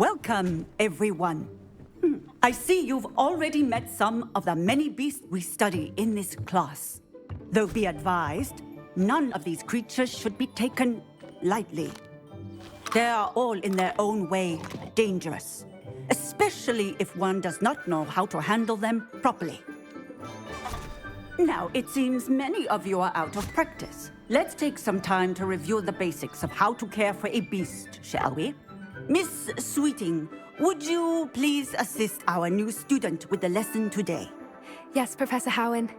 Welcome, everyone. I see you've already met some of the many beasts we study in this class. Though be advised, none of these creatures should be taken lightly. They are all in their own way dangerous, especially if one does not know how to handle them properly. Now, it seems many of you are out of practice. Let's take some time to review the basics of how to care for a beast, shall we? Miss Sweeting, would you please assist our new student with the lesson today? Yes, Professor Howen.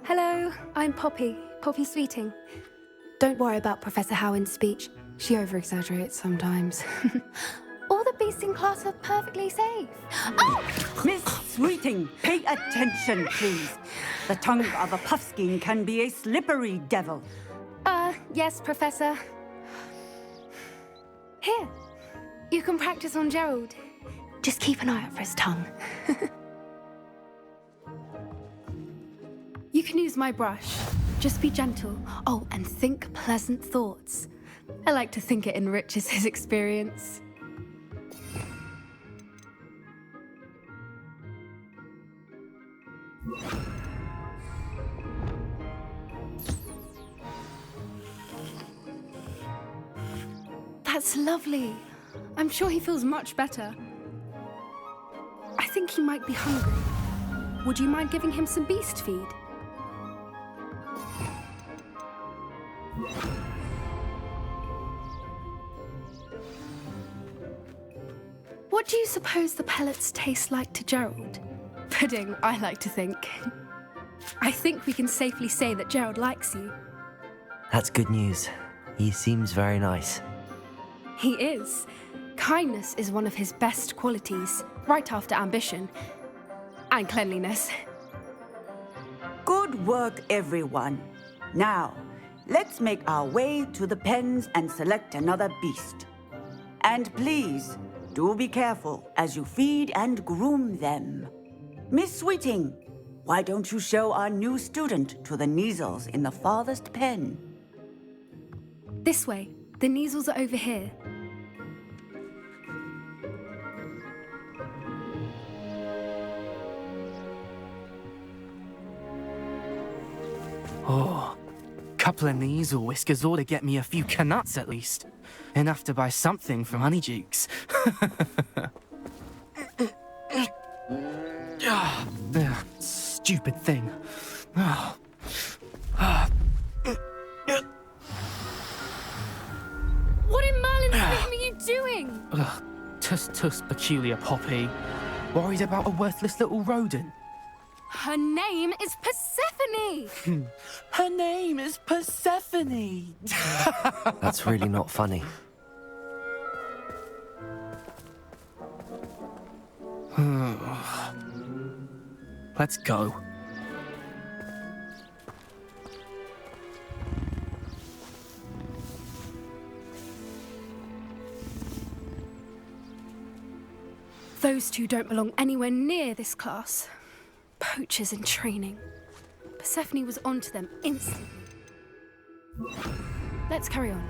Hello, I'm Poppy Sweeting. Don't worry about Professor Howen's speech. She over-exaggerates sometimes. All the beasts in class are perfectly safe. Oh! Miss Sweeting, pay attention, please. The tongue of a puffskein can be a slippery devil. Yes, Professor. Here, you can practice on Gerald. Just keep an eye out for his tongue. You can use my brush. Just be gentle. Oh, and think pleasant thoughts. I like to think it enriches his experience. That's lovely. I'm sure he feels much better. I think he might be hungry. Would you mind giving him some beast feed? What do you suppose the pellets taste like to Gerald? Pudding, I like to think. I think we can safely say that Gerald likes you. That's good news. He seems very nice. He is. Kindness is one of his best qualities, right after ambition. And cleanliness. Good work, everyone. Now, let's make our way to the pens and select another beast. And please, do be careful as you feed and groom them. Miss Sweeting, why don't you show our new student to the Kneazles in the farthest pen? This way. The Kneazles are over here. Oh, couple of Kneazle whiskers ought to get me a few canuts at least. Enough to buy something from Honeydukes. Stupid thing. What in Merlin's name are you doing? Tuss, peculiar Poppy. Worried about a worthless little rodent. Her name is Persephone! Her name is Persephone! That's really not funny. Let's go. Those two don't belong anywhere near this class. Poachers in training. Persephone was onto them instantly. Let's carry on.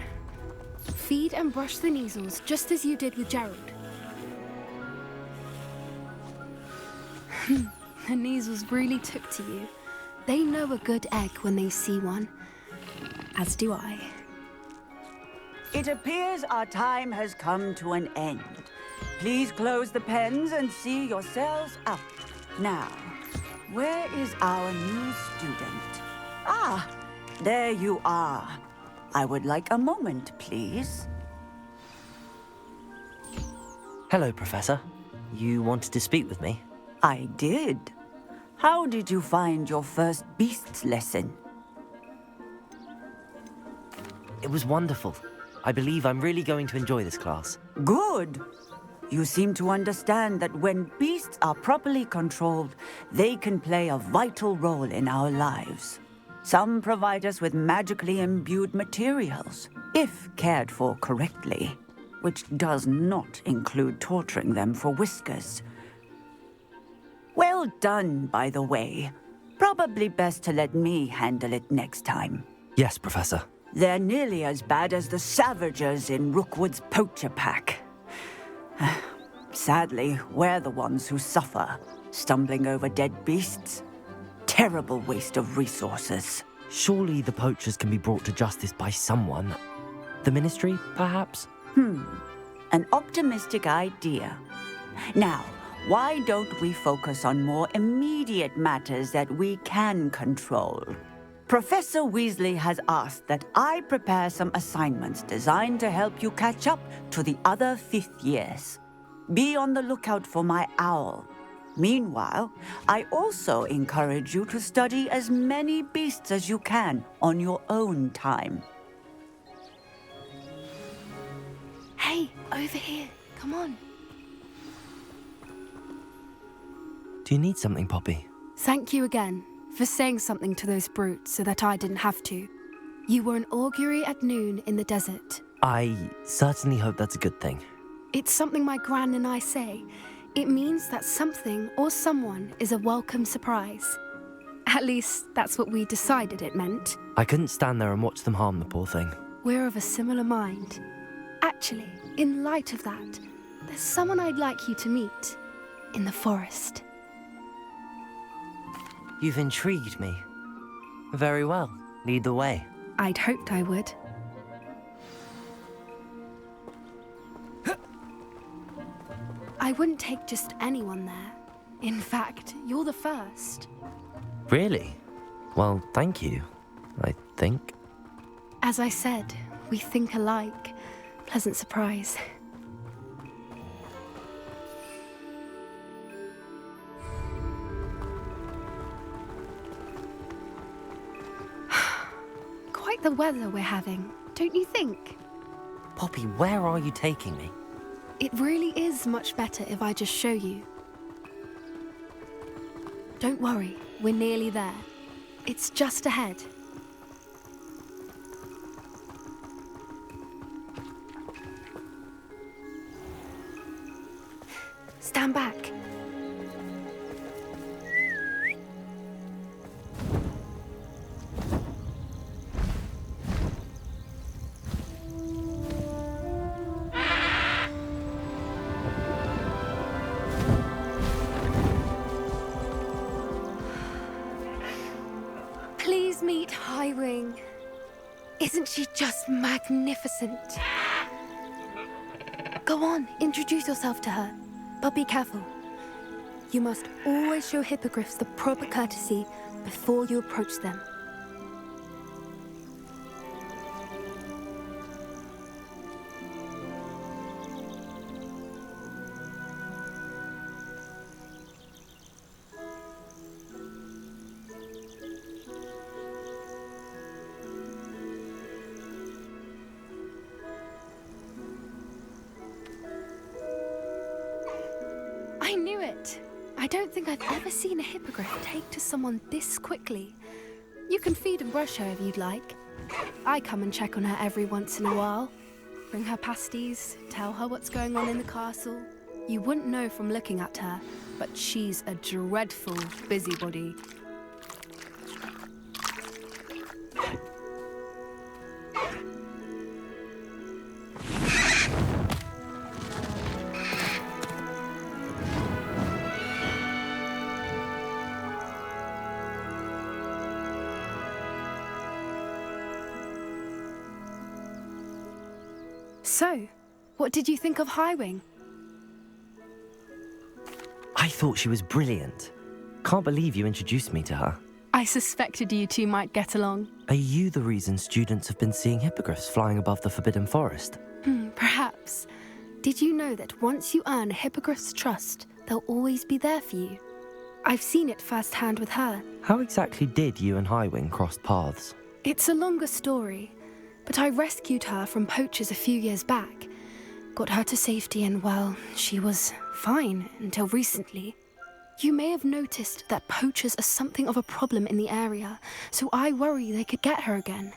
Feed and brush the Kneazles just as you did with Gerald. The Kneazles really took to you. They know a good egg when they see one. As do I. It appears our time has come to an end. Please close the pens and see yourselves out. Now, where is our new student? Ah, there you are. I would like a moment, please. Hello, Professor. You wanted to speak with me? I did. How did you find your first beasts lesson? It was wonderful. I believe I'm really going to enjoy this class. Good. You seem to understand that when beasts are properly controlled, they can play a vital role in our lives. Some provide us with magically imbued materials, if cared for correctly, which does not include torturing them for whiskers. Well done, by the way. Probably best to let me handle it next time. Yes, Professor. They're nearly as bad as the Savagers in Rookwood's poacher pack. Sadly, we're the ones who suffer, stumbling over dead beasts. Terrible waste of resources. Surely the poachers can be brought to justice by someone. The Ministry, perhaps? An optimistic idea. Now, why don't we focus on more immediate matters that we can control? Professor Weasley has asked that I prepare some assignments designed to help you catch up to the other fifth years. Be on the lookout for my owl. Meanwhile, I also encourage you to study as many beasts as you can on your own time. Hey, over here. Come on. Do you need something, Poppy? Thank you again for saying something to those brutes so that I didn't have to. You were an augury at noon in the desert. I certainly hope that's a good thing. It's something my gran and I say. It means that something or someone is a welcome surprise. At least, that's what we decided it meant. I couldn't stand there and watch them harm the poor thing. We're of a similar mind. Actually, in light of that, there's someone I'd like you to meet in the forest. You've intrigued me. Very well. Lead the way. I'd hoped I would. I wouldn't take just anyone there. In fact, you're the first. Really? Well, thank you, I think. As I said, we think alike. Pleasant surprise. Quite the weather we're having, don't you think? Poppy, where are you taking me? It really is much better if I just show you. Don't worry, we're nearly there. It's just ahead. Stand back. Please meet Highwing. Isn't she just magnificent? Go on, introduce yourself to her. But be careful. You must always show hippogriffs the proper courtesy before you approach them. I knew it! I don't think I've ever seen a hippogriff take to someone this quickly. You can feed and brush her if you'd like. I come and check on her every once in a while. Bring her pasties, tell her what's going on in the castle. You wouldn't know from looking at her, but she's a dreadful busybody. So, what did you think of Highwing? I thought she was brilliant. Can't believe you introduced me to her. I suspected you two might get along. Are you the reason students have been seeing hippogriffs flying above the Forbidden Forest? Perhaps. Did you know that once you earn a hippogriff's trust, they'll always be there for you? I've seen it firsthand with her. How exactly did you and Highwing cross paths? It's a longer story, but I rescued her from poachers a few years back. Got her to safety and, well, she was fine until recently. You may have noticed that poachers are something of a problem in the area, so I worry they could get her again.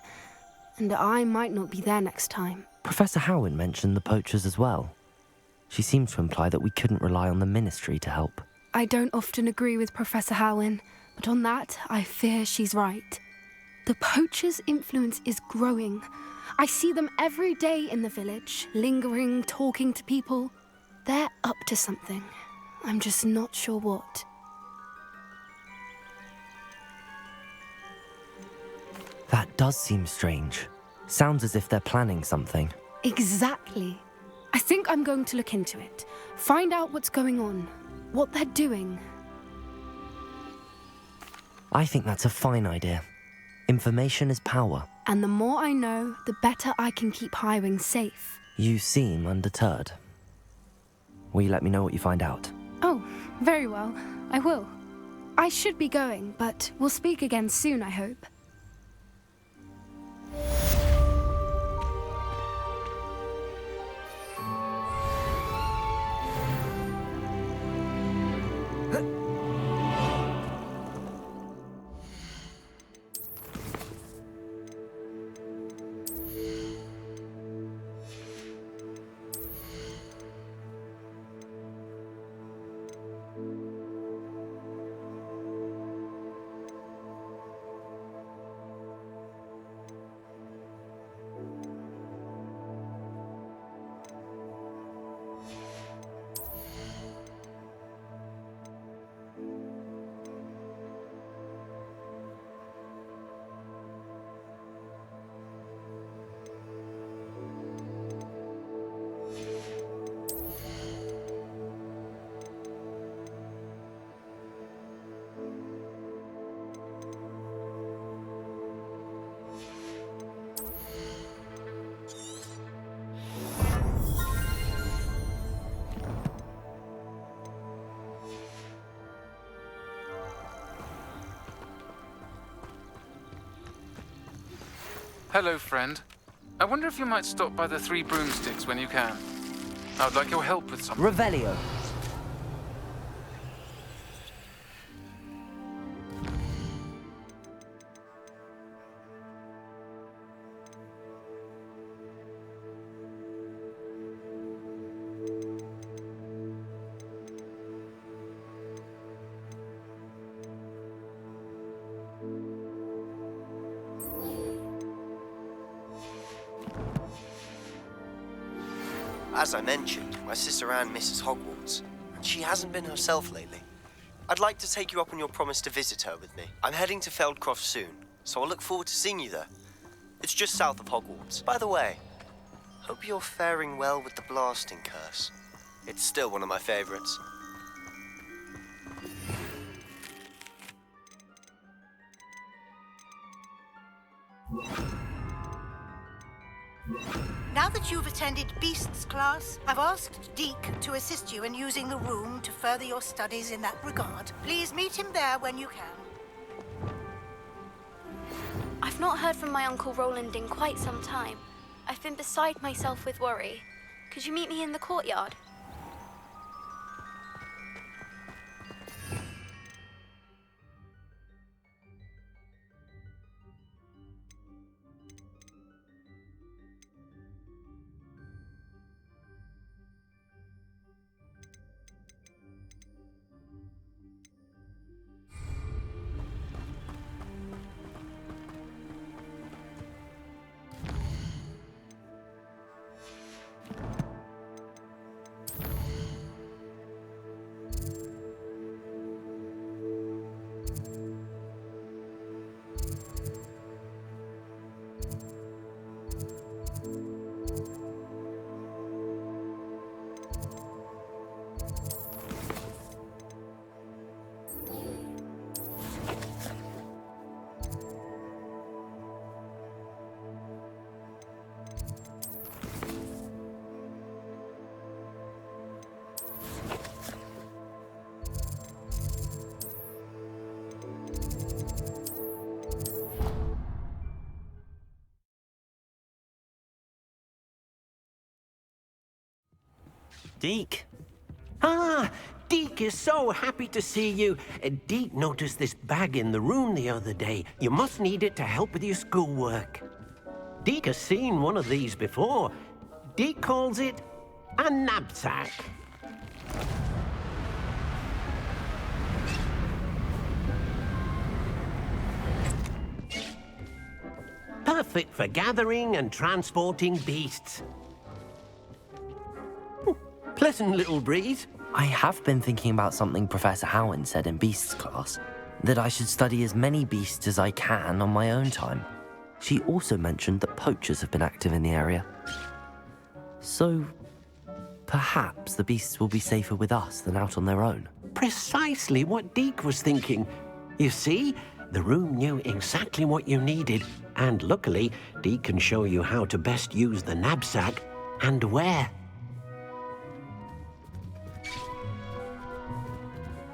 And I might not be there next time. Professor Howin mentioned the poachers as well. She seemed to imply that we couldn't rely on the Ministry to help. I don't often agree with Professor Howin, but on that, I fear she's right. The poachers' influence is growing. I see them every day in the village, lingering, talking to people. They're up to something. I'm just not sure what. That does seem strange. Sounds as if they're planning something. Exactly. I think I'm going to look into it. Find out what's going on. What they're doing. I think that's a fine idea. Information is power. And the more I know, the better I can keep Highwing safe. You seem undeterred. Will you let me know what you find out? Oh, very well. I will. I should be going, but we'll speak again soon, I hope. Hello, friend. I wonder if you might stop by the Three Broomsticks when you can. I would like your help with something. Revelio. As I mentioned, my sister Anne misses Hogwarts, and she hasn't been herself lately. I'd like to take you up on your promise to visit her with me. I'm heading to Feldcroft soon, so I look forward to seeing you there. It's just south of Hogwarts. By the way, hope you're faring well with the blasting curse. It's still one of my favorites. Now that you've attended Beasts class, I've asked Deke to assist you in using the room to further your studies in that regard. Please meet him there when you can. I've not heard from my Uncle Roland in quite some time. I've been beside myself with worry. Could you meet me in the courtyard? Deke. Ah, Deke is so happy to see you. Deke noticed this bag in the room the other day. You must need it to help with your schoolwork. Deke has seen one of these before. Deke calls it a knapsack. Perfect for gathering and transporting beasts. Pleasant little breeze. I have been thinking about something Professor Howin said in Beasts class, that I should study as many beasts as I can on my own time. She also mentioned that poachers have been active in the area. So, perhaps the beasts will be safer with us than out on their own. Precisely what Deke was thinking. You see, the room knew exactly what you needed, and luckily, Deke can show you how to best use the knapsack and where.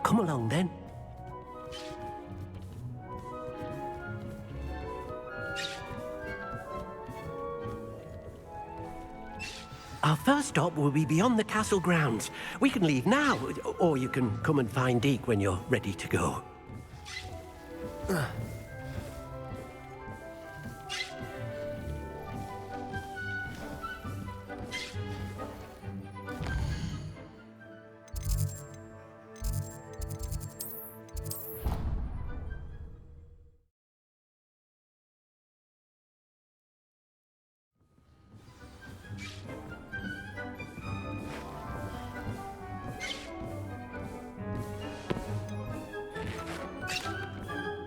Come along then. Our first stop will be beyond the castle grounds. We can leave now, or you can come and find Deke when you're ready to go.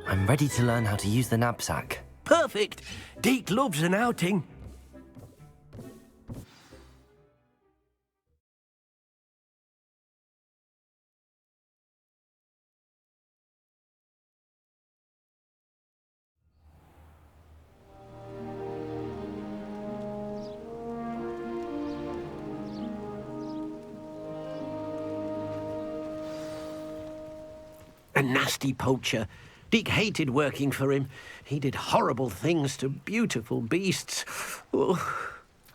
I'm ready to learn how to use the knapsack. Perfect! Deke loves an outing. A nasty poacher. Deke hated working for him. He did horrible things to beautiful beasts. Oh,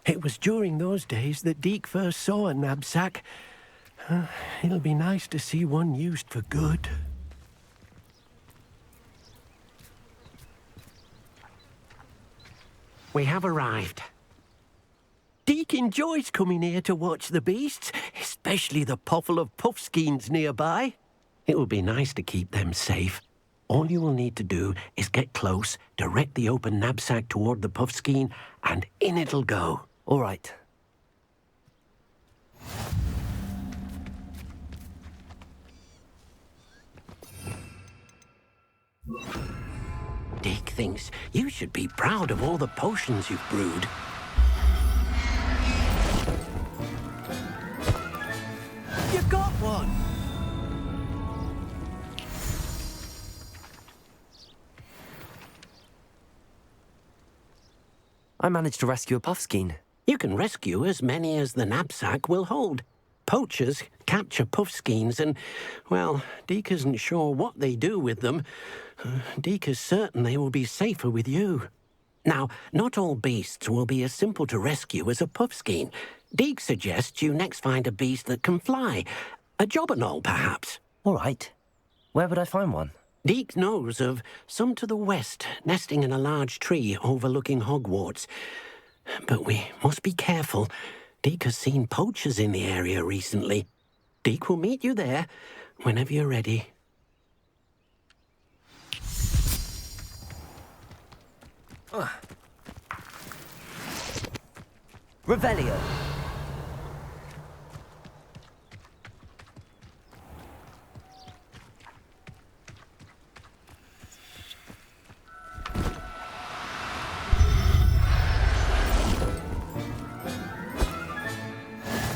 it was during those days that Deke first saw a knapsack. It'll be nice to see one used for good. We have arrived. Deke enjoys coming here to watch the beasts, especially the poffle of puffskeins nearby. It will be nice to keep them safe. All you will need to do is get close, direct the open knapsack toward the puffskein, and in it'll go. All right. Deke thinks you should be proud of all the potions you've brewed. You got one! I managed to rescue a puffskein. You can rescue as many as the knapsack will hold. Poachers capture puffskeins and, well, Deke isn't sure what they do with them. Deke is certain they will be safer with you. Now, not all beasts will be as simple to rescue as a puffskein. Deke suggests you next find a beast that can fly. A jobberknoll, perhaps. All right. Where would I find one? Deke knows of some to the west, nesting in a large tree overlooking Hogwarts. But we must be careful. Deke has seen poachers in the area recently. Deke will meet you there whenever you're ready. Revelio.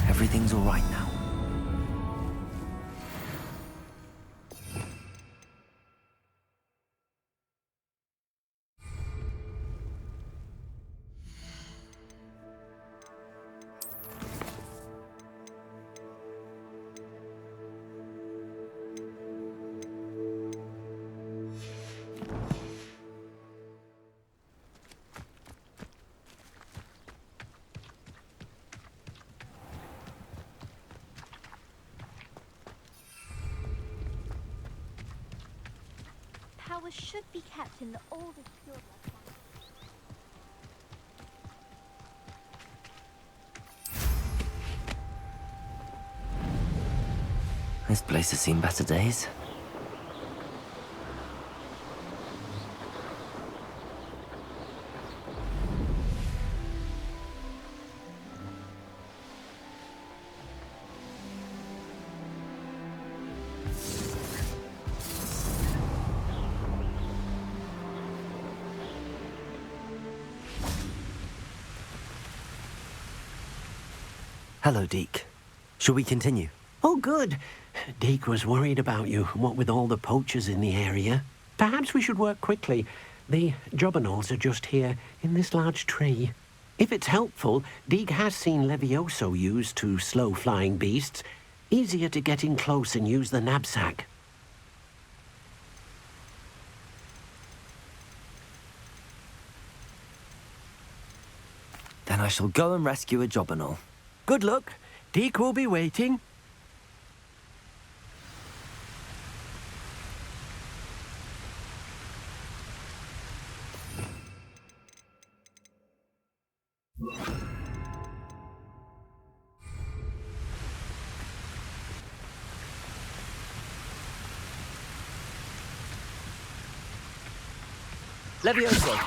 Everything's all right now. Powers should be kept in the oldest pureblood one. This place has seen better days. Hello, Deke. Shall we continue? Oh, good. Deke was worried about you, what with all the poachers in the area. Perhaps we should work quickly. The jobberknolls are just here, in this large tree. If it's helpful, Deke has seen Levioso used to slow flying beasts. Easier to get in close and use the knapsack. Then I shall go and rescue a jobberknoll. Good luck. Deke will be waiting. Levioso!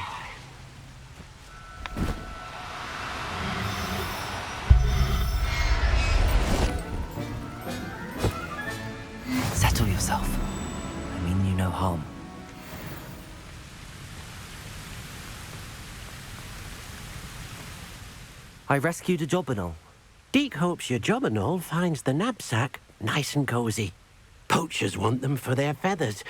Settle yourself. I mean you no harm. I rescued a jobberknoll. Deke hopes your jobberknoll finds the knapsack nice and cozy. Poachers want them for their feathers,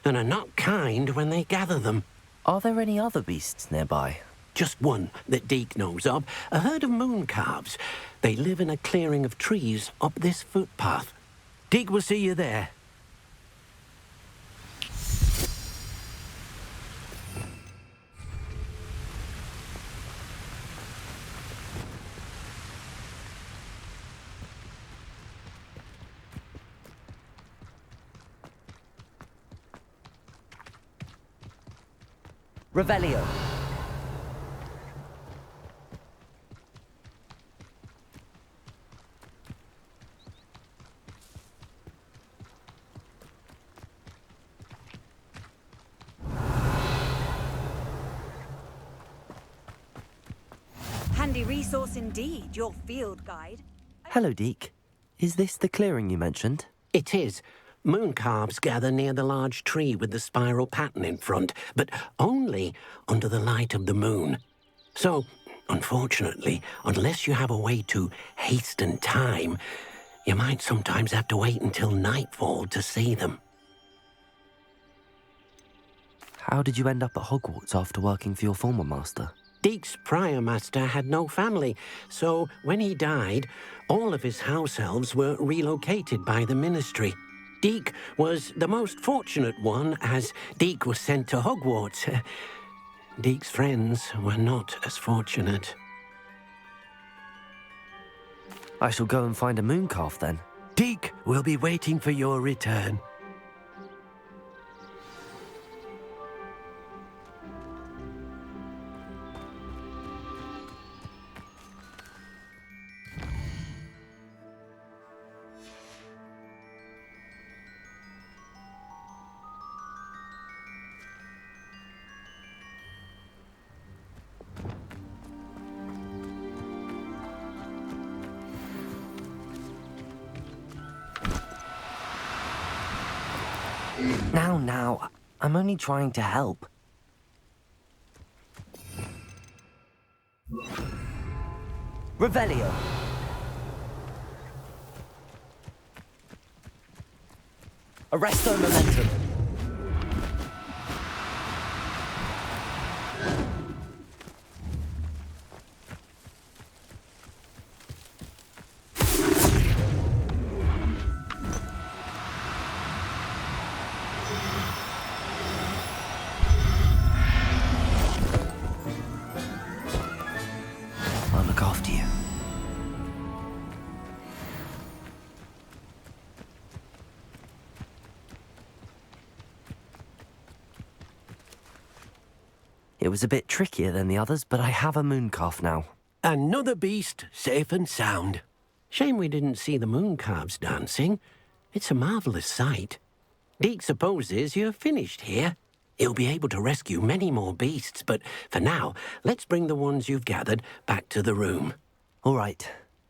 and are not kind when they gather them. Are there any other beasts nearby? Just one that Deke knows of, a herd of moon calves. They live in a clearing of trees up this footpath. Deke will see you there. Revelio. Handy resource indeed, your field guide. Hello, Deke. Is this the clearing you mentioned? It is. Moon calves gather near the large tree with the spiral pattern in front, but only under the light of the moon. So, unfortunately, unless you have a way to hasten time, you might sometimes have to wait until nightfall to see them. How did you end up at Hogwarts after working for your former master? Deke's prior master had no family, so when he died, all of his house elves were relocated by the ministry. Deke was the most fortunate one, as Deke was sent to Hogwarts. Deke's friends were not as fortunate. I shall go and find a mooncalf then. Deke will be waiting for your return. Now, I'm only trying to help. Revelio. Arresto momentum. I'll look after you. It was a bit trickier than the others, but I have a mooncalf now. Another beast, safe and sound. Shame we didn't see the moon calves dancing. It's a marvelous sight. Deke supposes you're finished here. He'll be able to rescue many more beasts, but for now, let's bring the ones you've gathered back to the room. All right.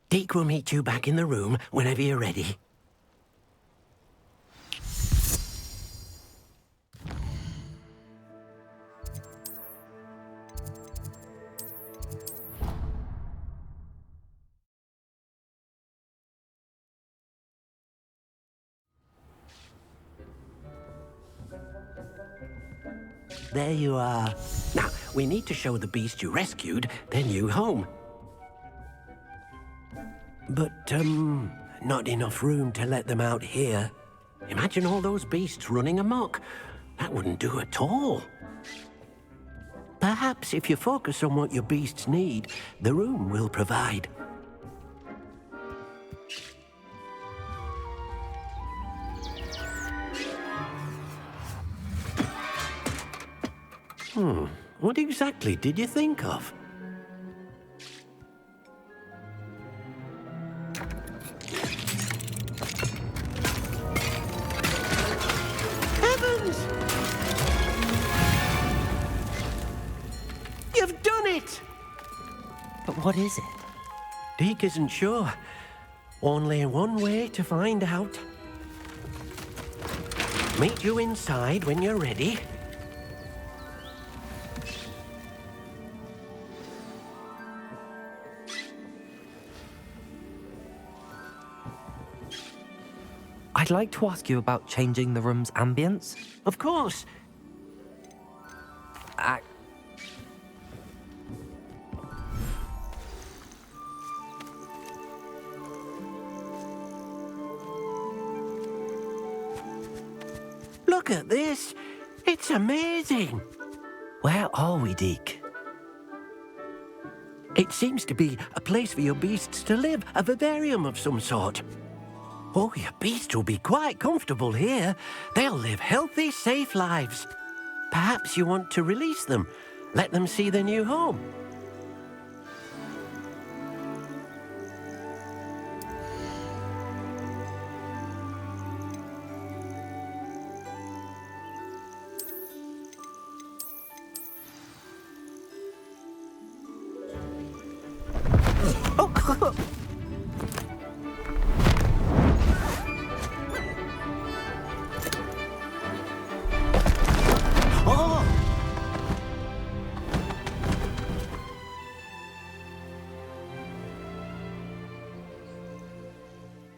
Deke will meet you back in the room whenever you're ready. There you are. Now, we need to show the beast you rescued their new home. But, not enough room to let them out here. Imagine all those beasts running amok. That wouldn't do at all. Perhaps if you focus on what your beasts need, the room will provide. What exactly did you think of? Heavens! You've done it! But what is it? Deke isn't sure. Only one way to find out. Meet you inside when you're ready. I'd like to ask you about changing the room's ambience. Of course. Look at this. It's amazing. Where are we, Deke? It seems to be a place for your beasts to live, a vivarium of some sort. Oh, your beasts will be quite comfortable here. They'll live healthy, safe lives. Perhaps you want to release them, let them see their new home.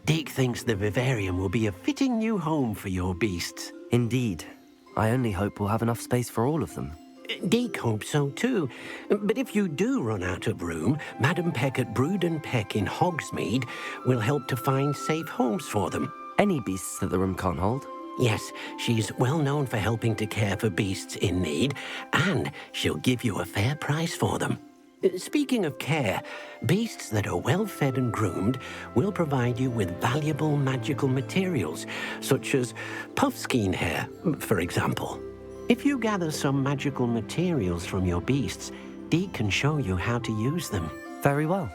Deke thinks the vivarium will be a fitting new home for your beasts. Indeed. I only hope we'll have enough space for all of them. Deke hopes so too. But if you do run out of room, Madam Peck at Brood and Peck in Hogsmeade will help to find safe homes for them. Any beasts that the room can't hold? Yes, she's well known for helping to care for beasts in need, and she'll give you a fair price for them. Speaking of care, beasts that are well fed and groomed will provide you with valuable magical materials, such as puffskein hair, for example. If you gather some magical materials from your beasts, Deke can show you how to use them. Very well.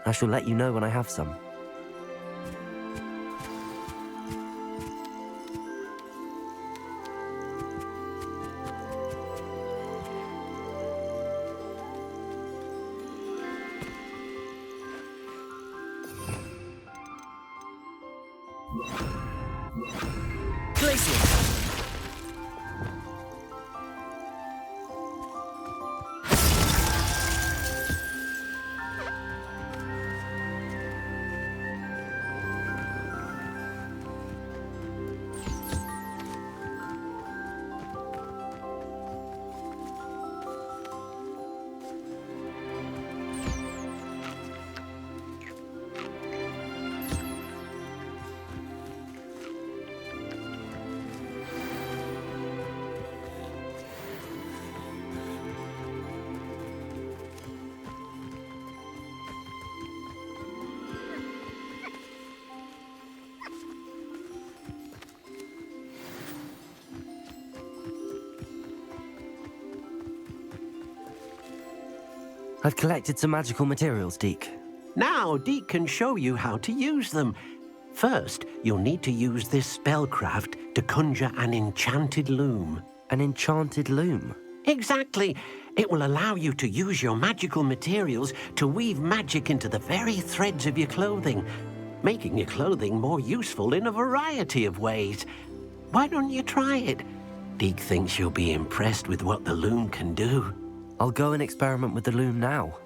I shall let you know when I have some. I've collected some magical materials, Deke. Now Deke can show you how to use them. First, you'll need to use this spellcraft to conjure an enchanted loom. An enchanted loom? Exactly. It will allow you to use your magical materials to weave magic into the very threads of your clothing, making your clothing more useful in a variety of ways. Why don't you try it? Deke thinks you'll be impressed with what the loom can do. I'll go and experiment with the loom now.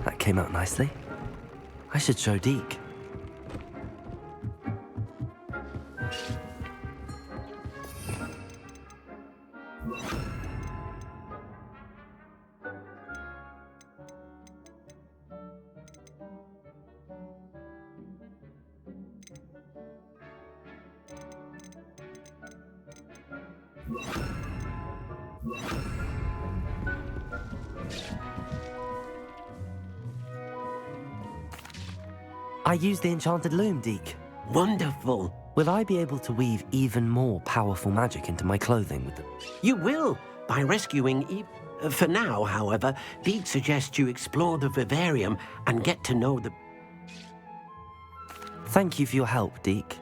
That came out nicely. I should show Deke. I used the enchanted loom, Deke. Wonderful. Will I be able to weave even more powerful magic into my clothing with them? You will, by rescuing Eve. For now, however, Deke suggests you explore the vivarium and get to know the... Thank you for your help, Deke.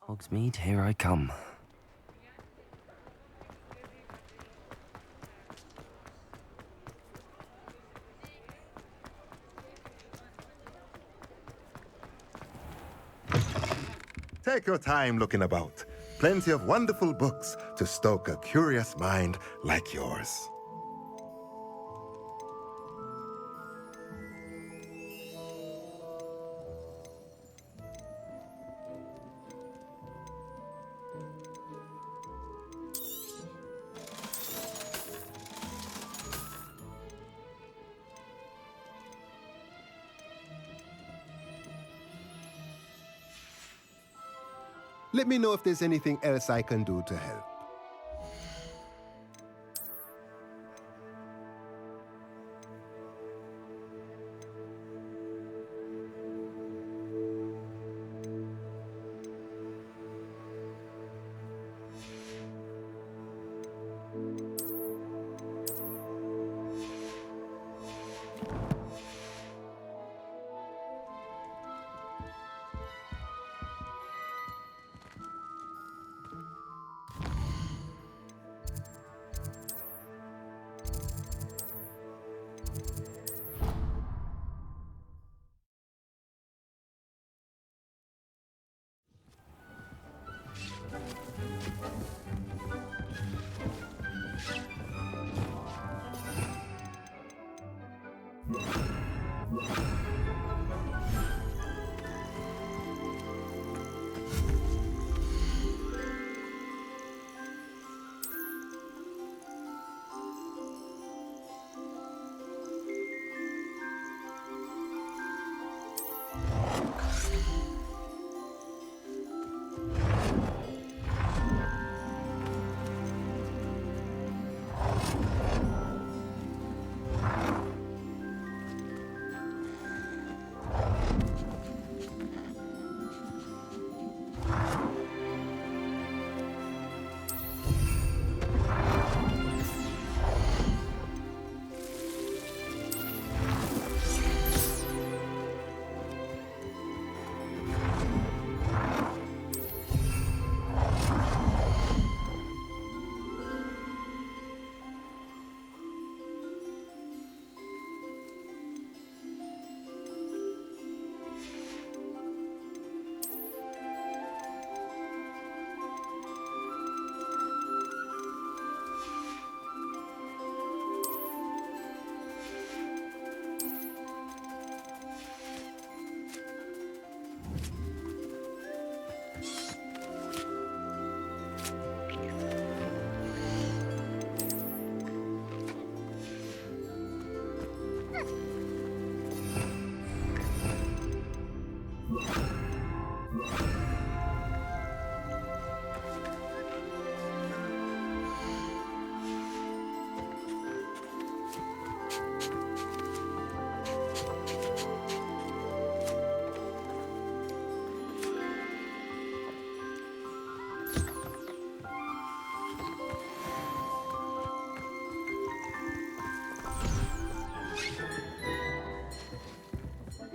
Hogsmeade, here I come. Take your time looking about. Plenty of wonderful books to stoke a curious mind like yours. Let me know if there's anything else I can do to help.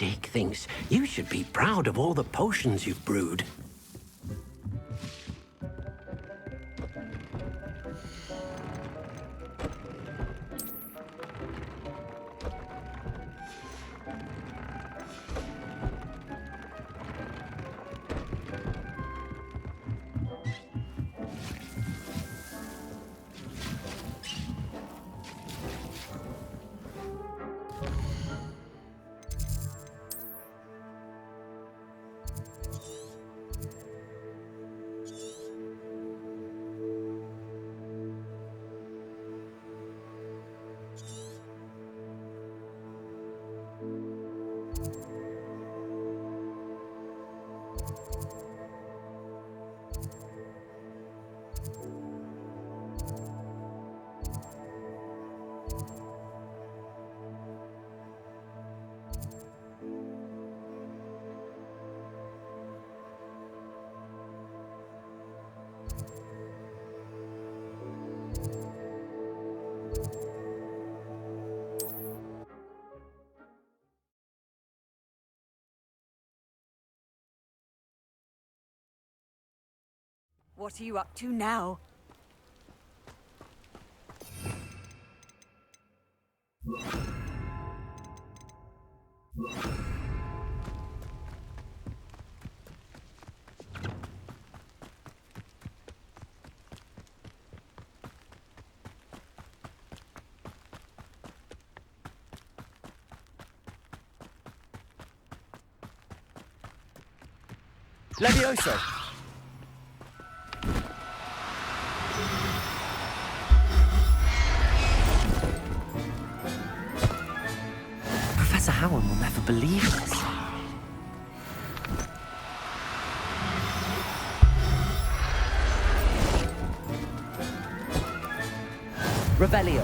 Dick thinks you should be proud of all the potions you've brewed. What are you up to now? Levioso! Professor Howard will never believe this. Revelio.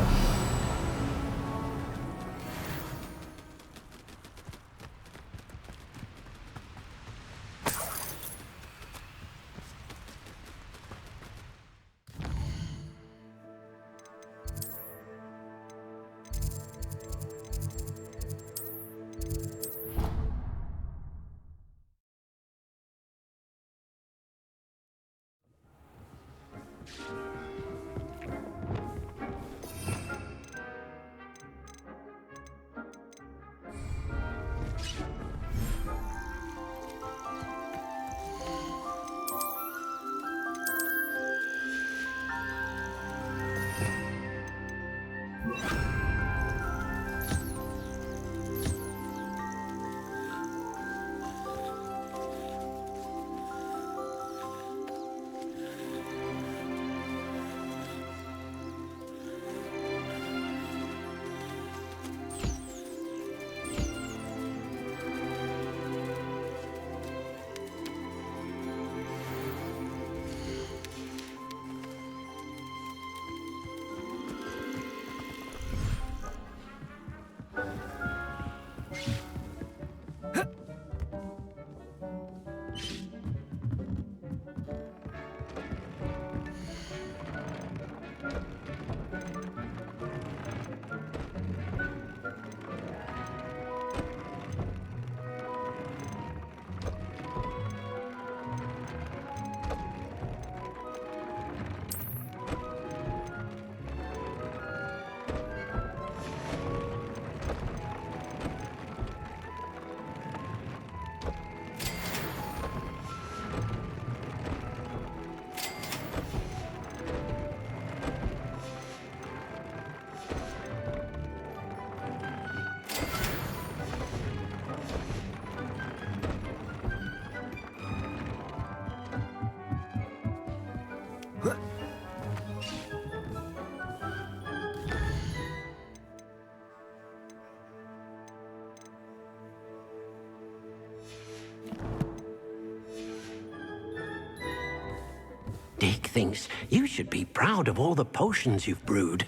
Dick thinks you should be proud of all the potions you've brewed.